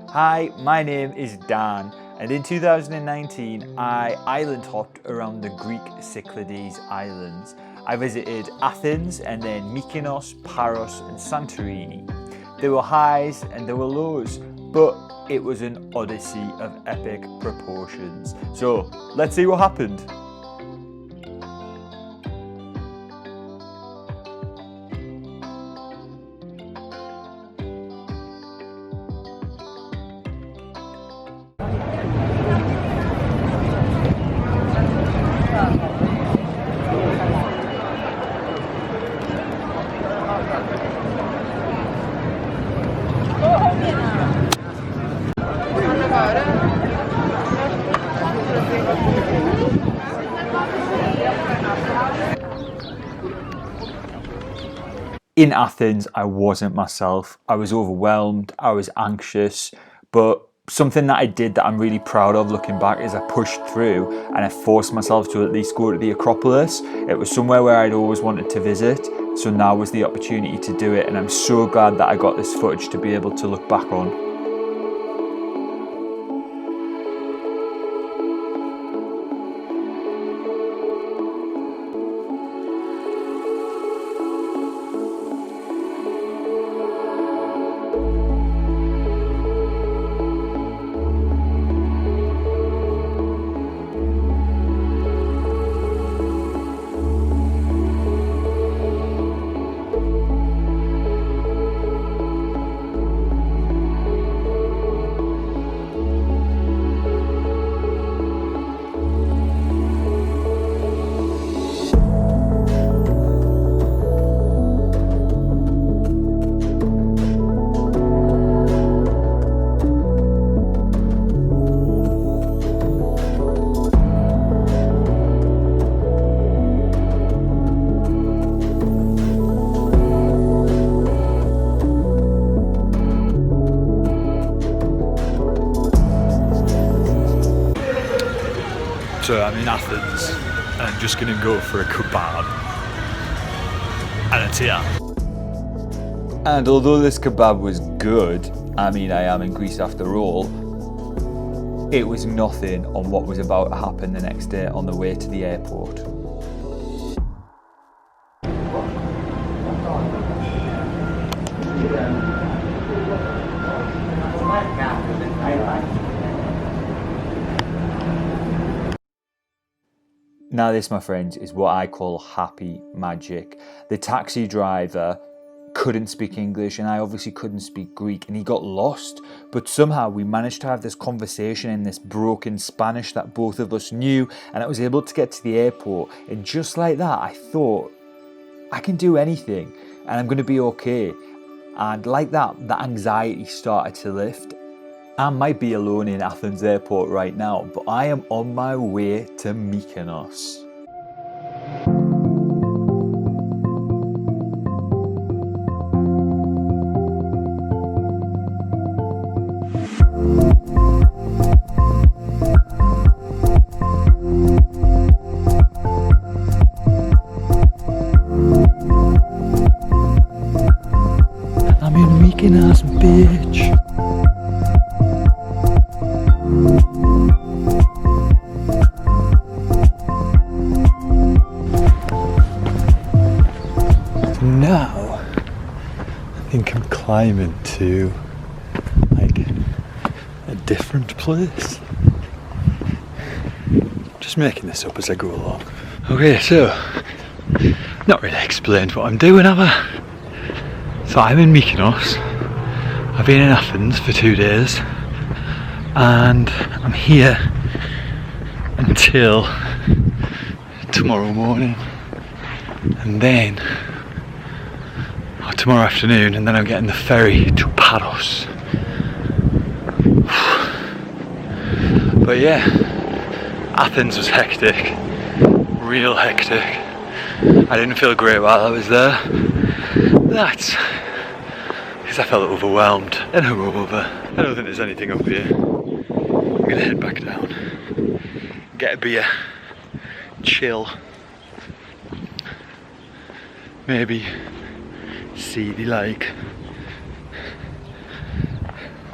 Hi, my name is Dan, and in 2019 I island hopped around the Greek Cyclades Islands. I visited Athens and then Mykonos, Paros and Santorini. There were highs and there were lows, but it was an odyssey of epic proportions. So let's see what happened. In Athens, I wasn't myself. I was overwhelmed, I was anxious, but something that I did that I'm really proud of looking back is I pushed through and I forced myself to at least go to the Acropolis. It was somewhere where I'd always wanted to visit, so now was the opportunity to do it, and I'm so glad that I got this footage to be able to look back on. So I'm in Athens and I'm just gonna go for a kebab and a tea. And although this kebab was good, I mean I am in Greece after all, it was nothing on what was about to happen the next day on the way to the airport. Now this, my friends, is what I call happy magic. The taxi driver couldn't speak English and I obviously couldn't speak Greek, and he got lost, but somehow we managed to have this conversation in this broken Spanish that both of us knew, and I was able to get to the airport, and just like that I thought, I can do anything and I'm going to be okay. And like that, the anxiety started to lift. I might be alone in Athens airport right now, but I am on my way to Mykonos. I'm in Mykonos, bitch. Now, I think I'm climbing to like a different place. Just making this up as I go along. Okay, so not really explained what I'm doing, have I? So I'm in Mykonos. I've been in Athens for 2 days, and I'm here until tomorrow morning, and then tomorrow afternoon, and then I'm getting the ferry to Paros. But yeah, Athens was hectic, real hectic. I didn't feel great while I was there. That's because I felt overwhelmed and hungover. I don't think there's anything up here. I'm gonna head back down, get a beer, chill, maybe see the like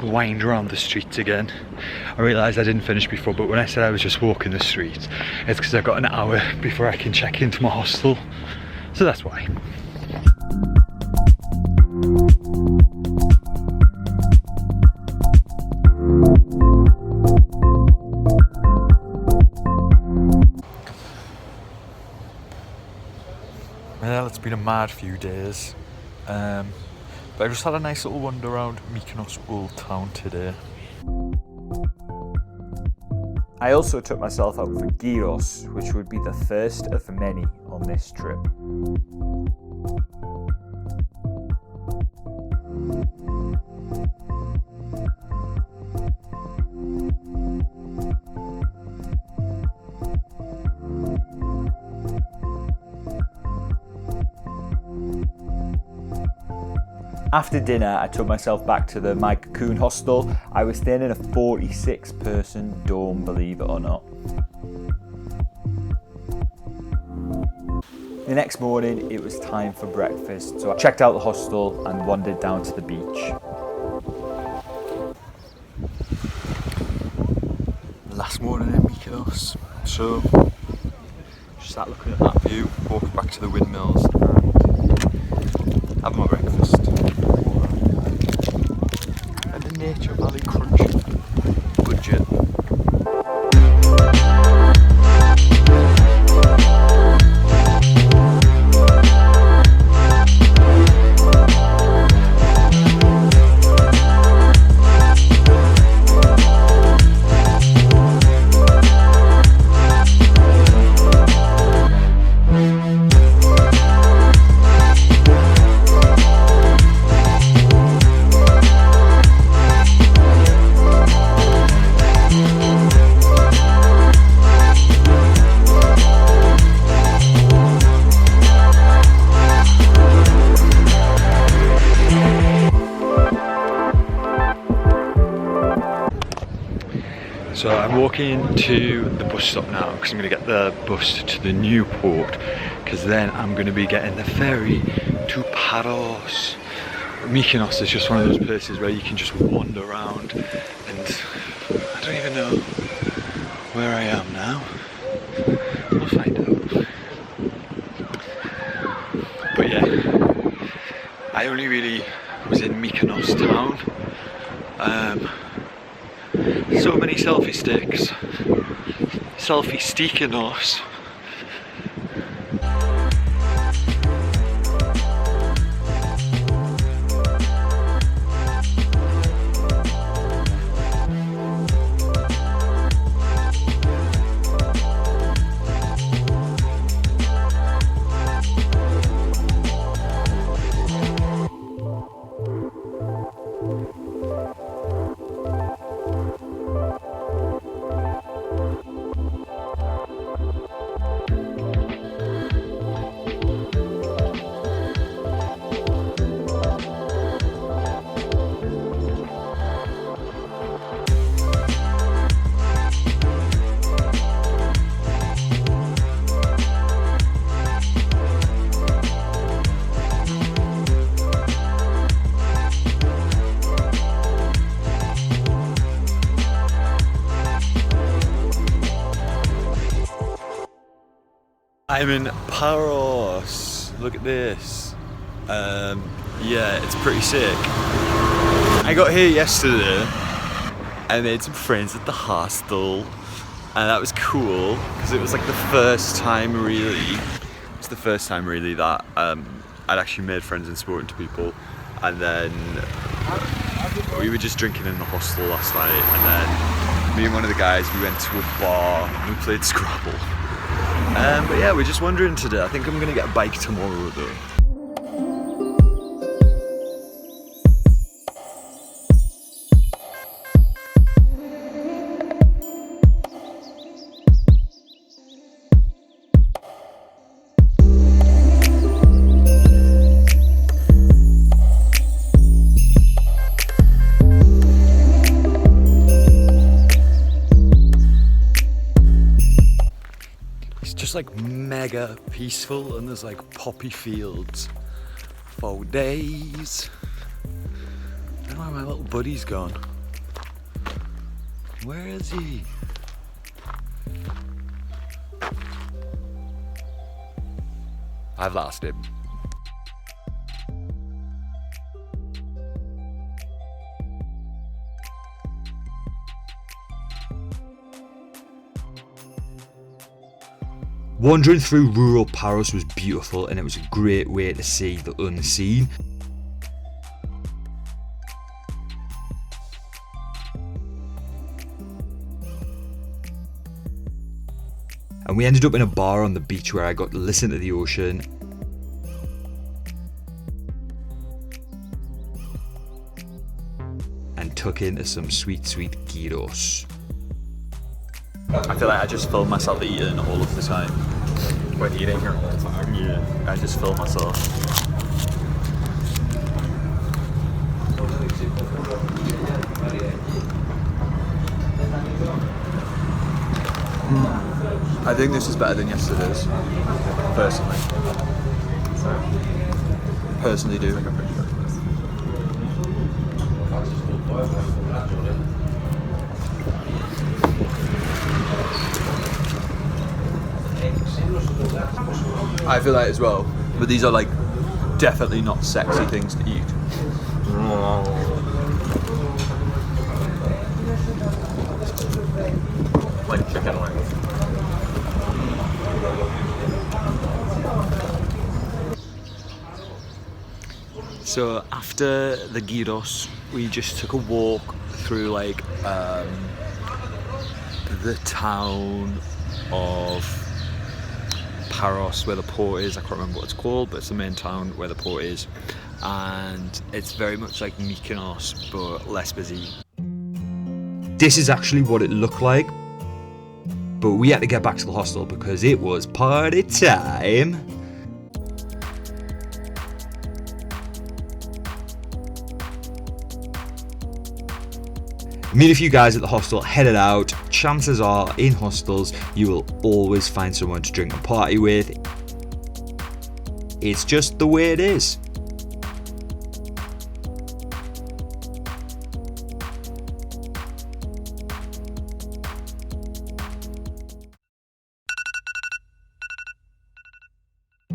wind around the streets again. I realised I didn't finish before, but when I said I was just walking the streets, it's because I've got an hour before I can check into my hostel, so that's why. Well, it's been a mad few days, but I just had a nice little wander around Mykonos Old Town today. I also took myself out for gyros, which would be the first of many on this trip. After dinner, I took myself back to the Mykonos hostel. I was staying in a 46-person dorm, believe it or not. The next morning, it was time for breakfast, so I checked out the hostel and wandered down to the beach. Last morning in Mykonos, so just sat looking at that view, walking back to the windmills and having my breakfast. And the Nature Valley Crunch budget. So I'm walking to the bus stop now because I'm going to get the bus to the new port, because then I'm going to be getting the ferry to Paros. Mykonos is just one of those places where you can just wander around, and I don't even know where I am now. We'll find out. But yeah, I only really was in Mykonos town. So many selfie sticks. Selfie stickinos. I'm in Paros. Look at this. Yeah, it's pretty sick. I got here yesterday. I made some friends at the hostel, and that was cool because it was like the first time really. It's the first time really that I'd actually made friends and spoken to people, and then we were just drinking in the hostel last night, and then me and one of the guys, we went to a bar and we played Scrabble. But yeah, we're just wandering today. I think I'm gonna get a bike tomorrow though. Like mega peaceful, and there's like poppy fields for days. don't know where my little buddy's gone. Where is he? I've lost him. Wandering through rural Paros was beautiful, and it was a great way to see the unseen. And we ended up in a bar on the beach where I got to listen to the ocean. And tuck into some sweet, sweet gyros. I feel like I just filmed myself eating all of the time. What, eating your whole time? Yeah, I just film myself. I think this is better than yesterday's, personally. Personally do. I feel like as well, but these are like definitely not sexy things to eat. Like chicken wings. So after the gyros, we just took a walk through like the town of Paros, where the port is. I can't remember what it's called, but it's the main town where the port is, and it's very much like Mykonos but less busy. This is actually what it looked like, but we had to get back to the hostel because it was party time. Meet a few guys at the hostel, headed out. Chances are, in hostels, you will always find someone to drink and party with. It's just the way it is.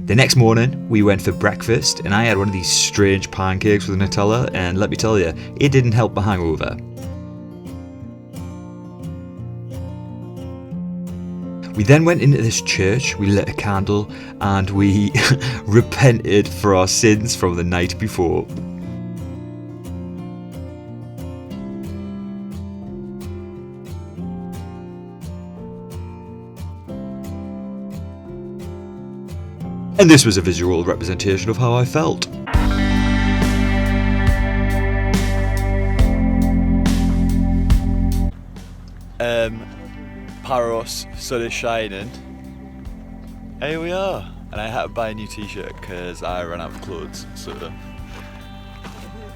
The next morning, we went for breakfast, and I had one of these strange pancakes with Nutella, and let me tell you, it didn't help my hangover. We then went into this church, we lit a candle, and we repented for our sins from the night before. And this was a visual representation of how I felt. Paros, sun is shining. Here we are. And I had to buy a new t-shirt because I ran out of clothes, so...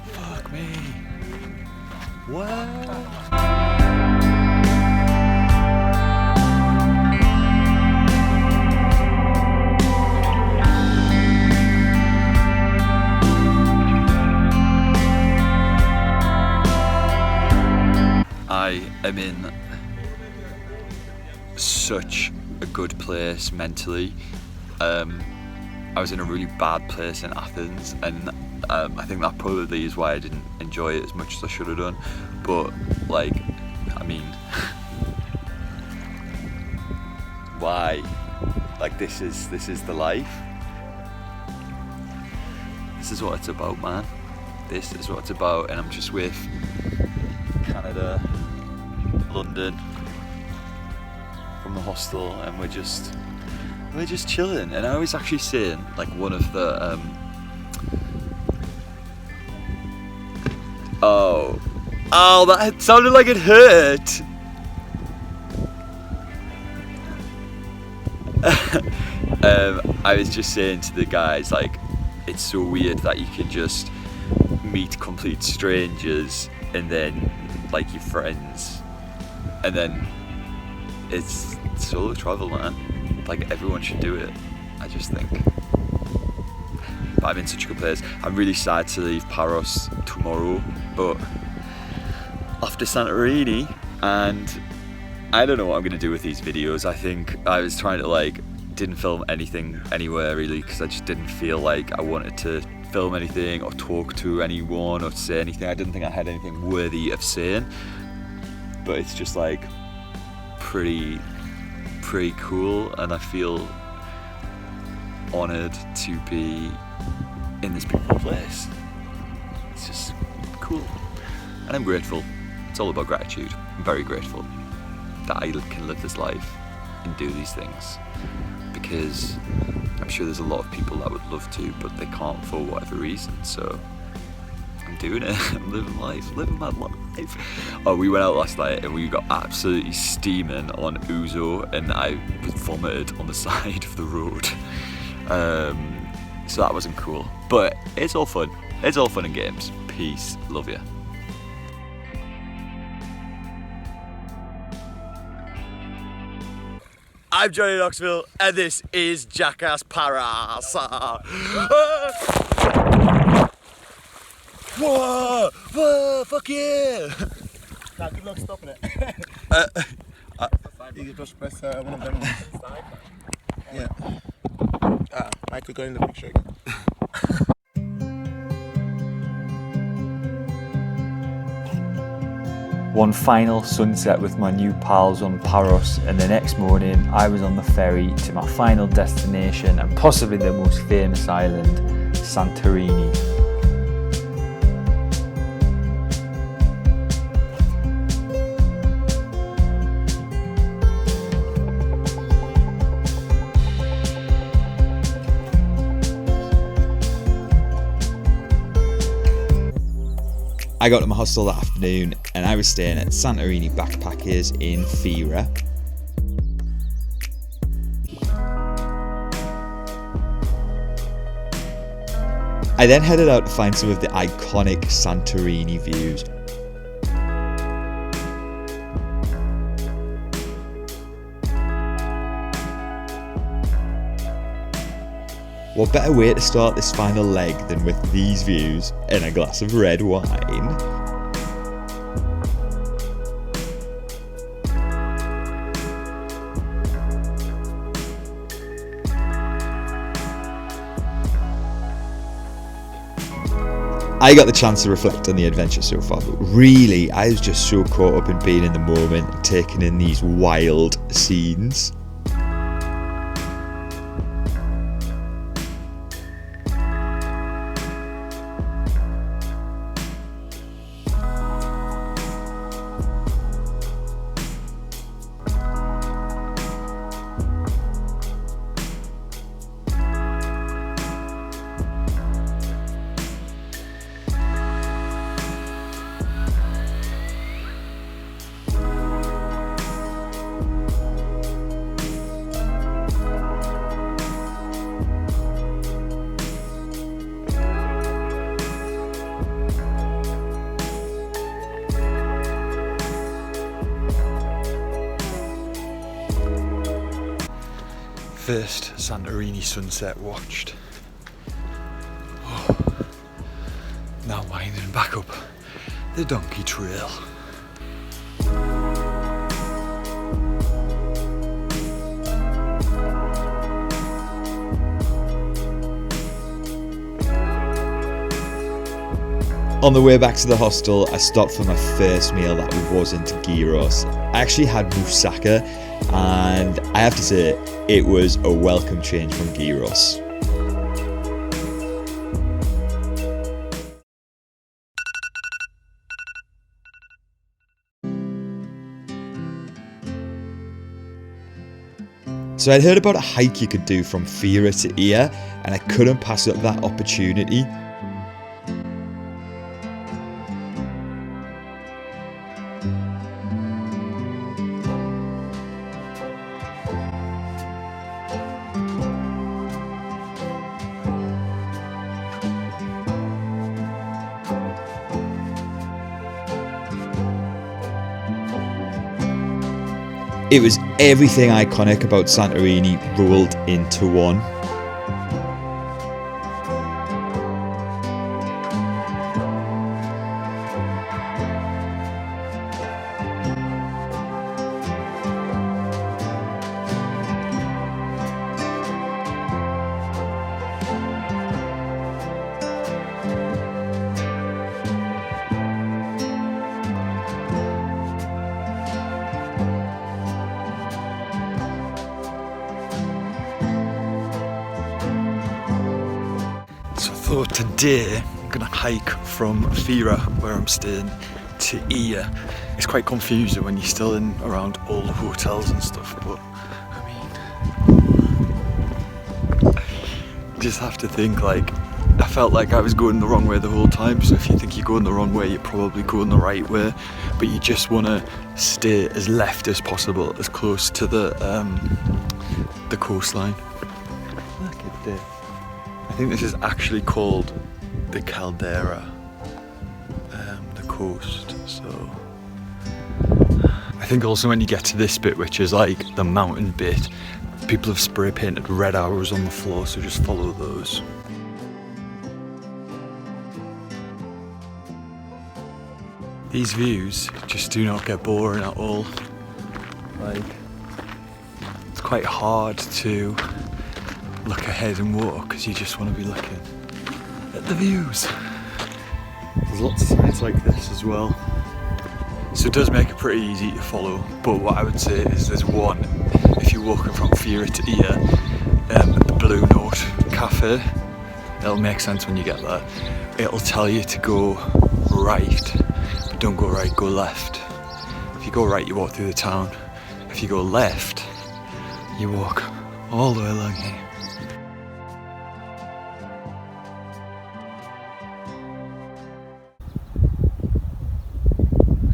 Fuck me. What? I am in such a good place mentally. I was in a really bad place in Athens, and I think that probably is why I didn't enjoy it as much as I should have done. But like, I mean, why? Like, this is the life. This is what it's about, man. This is what it's about, and I'm just with Canada, London, from the hostel, and we're just chilling. And I was actually saying, like, one of the oh, that sounded like it hurt. I was just saying to the guys, like, it's so weird that you can just meet complete strangers and then like your friends, and then it's solo travel, man. Like, everyone should do it, I just think. but I'm in such a good place. I'm really sad to leave Paros tomorrow, but after Santorini, and I don't know what I'm going to do with these videos. I think I was trying to didn't film anything anywhere really, because I just didn't feel like I wanted to film anything or talk to anyone or say anything. I didn't think I had anything worthy of saying, but it's just pretty cool, and I feel honoured to be in this beautiful place. It's just cool, and I'm grateful. It's all about gratitude. I'm very grateful that I can live this life and do these things, because I'm sure there's a lot of people that would love to, but they can't for whatever reason. So I'm doing it. I'm living life, living my life. Oh, we went out last night and we got absolutely steaming on ouzo, and I vomited on the side of the road. So that wasn't cool, but it's all fun. It's all fun and games. Peace. Love you. I'm Johnny Knoxville, and this is Jackass Paros. Whoa! Whoa! Fuck yeah! Nah, good luck stopping it. You can just press one of them ones. Yeah. Michael, go in the picture again. One final sunset with my new pals on Paros, and the next morning I was on the ferry to my final destination and possibly the most famous island, Santorini. I got to my hostel that afternoon and I was staying at Santorini Backpackers in Fira. I then headed out to find some of the iconic Santorini views. What better way to start this final leg than with these views and a glass of red wine? I got the chance to reflect on the adventure so far, but really I was just so caught up in being in the moment and taking in these wild scenes. First Santorini sunset watched. Oh. Now winding back up the donkey trail. On the way back to the hostel, I stopped for my first meal that wasn't gyros. I actually had moussaka, and I have to say, it was a welcome change from gyros. So I'd heard about a hike you could do from Fira to here, and I couldn't pass up that opportunity. It was everything iconic about Santorini rolled into one. So today I'm gonna hike from Fira, where I'm staying, to Ia. It's quite confusing when you're still in around all the hotels and stuff, but I mean, you just have to think, like, I felt like I was going the wrong way the whole time, so if you think you're going the wrong way, you're probably going the right way, but you just want to stay as left as possible, as close to the coastline. Look at this. I think this is actually called the Caldera, the coast, so I think also when you get to this bit, which is like the mountain bit, people have spray painted red arrows on the floor, so just follow those. These views just do not get boring at all. Like, it's quite hard to look ahead and walk because you just want to be looking at the views. There's lots of signs like this as well, so it does make it pretty easy to follow. But what I would say is there's one, if you're walking from Fira to Ia, the Blue Note Cafe. It'll make sense when you get there. It'll tell you to go right, but don't go right, go left. If you go right, you walk through the town. If you go left, you walk all the way along here.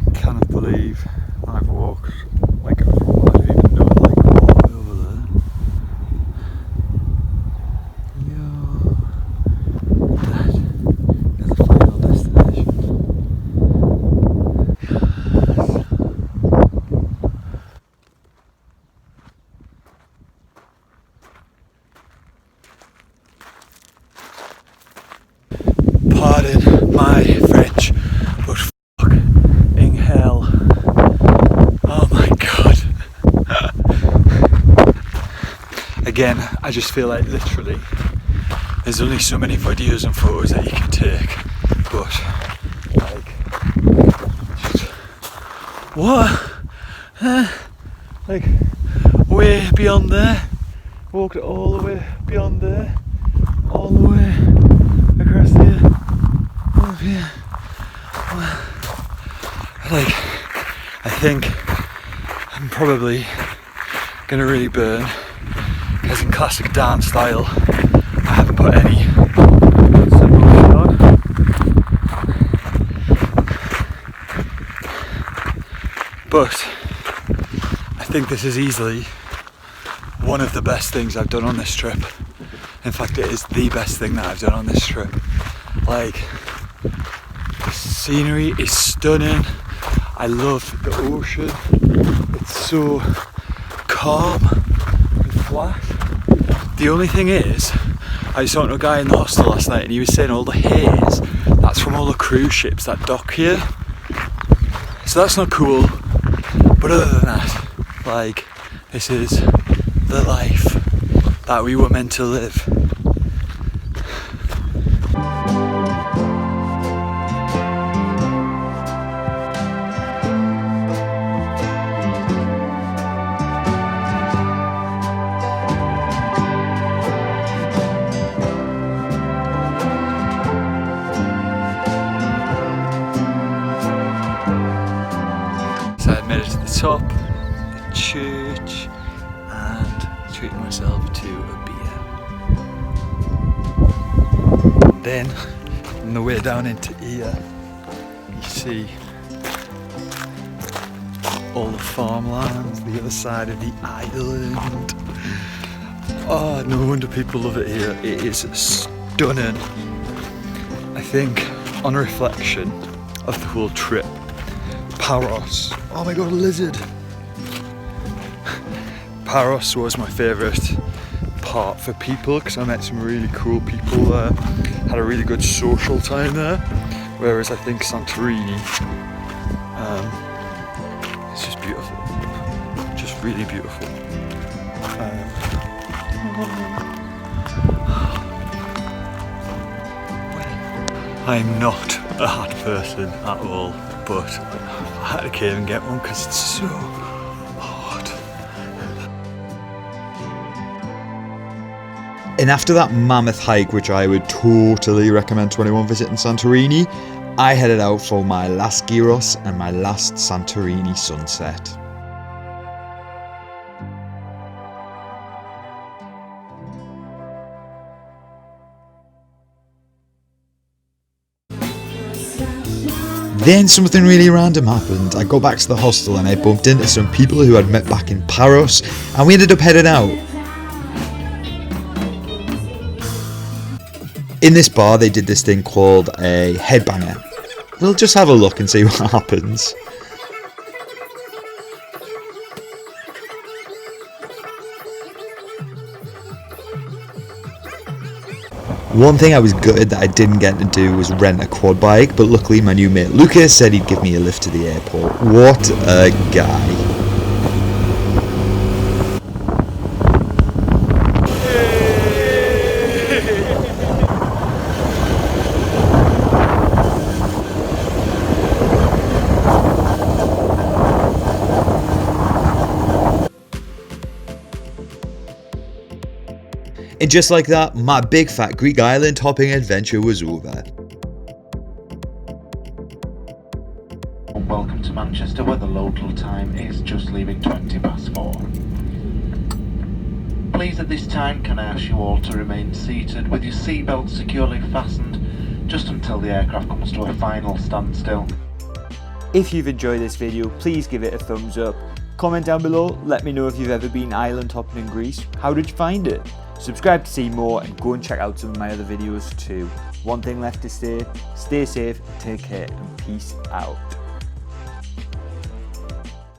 I cannot believe I've walked like I don't even know, like all the way over there. That is the final destination. Pardon my French, but fucking hell. Oh my god. Again, I just feel like literally there's only so many videos and photos that you can take, but like, just, what? Like, way beyond there, walked all the way beyond there, all the way across there, up here. Like, I think I'm probably gonna really burn, because in classic dance style I haven't put any motion on. But I think this is easily one of the best things I've done on this trip. In fact, it is the best thing that I've done on this trip. Like, the scenery is stunning. I love the ocean. It's so calm and flat. The only thing is, I was talking to a guy in the hostel last night and he was saying all the haze, that's from all the cruise ships that dock here. So that's not cool. But other than that, like, this is the life that we were meant to live. So I made it to the top, the church, and treating myself to a beer. Then, on the way down into Ia, you see all the farmlands, the other side of the island. Oh, no wonder people love it here. It is stunning. I think, on reflection of the whole trip, Paros, oh my god, a lizard! Paros was my favourite part for people because I met some really cool people there, had a really good social time there, whereas I think Santorini, it's just beautiful, just really beautiful. I'm not a hat person at all, but I had to cave and get one because it's so hot. And after that mammoth hike, which I would totally recommend to anyone visiting Santorini, I headed out for my last gyros and my last Santorini sunset. Then something really random happened. I got back to the hostel and I bumped into some people who I'd met back in Paros, and we ended up heading out. In this bar they did this thing called a headbanger. We'll just have a look and see what happens. One thing I was gutted that I didn't get to do was rent a quad bike, but luckily my new mate Lucas said he'd give me a lift to the airport. What a guy. And just like that, my big fat Greek island hopping adventure was over. Welcome to Manchester, where the local time is just leaving 4:20. Please at this time can I ask you all to remain seated with your seatbelts securely fastened just until the aircraft comes to a final standstill. If you've enjoyed this video, please give it a thumbs up. Comment down below, let me know if you've ever been island hopping in Greece. How did you find it? Subscribe to see more and go and check out some of my other videos too. One thing left to say, stay safe, take care and peace out.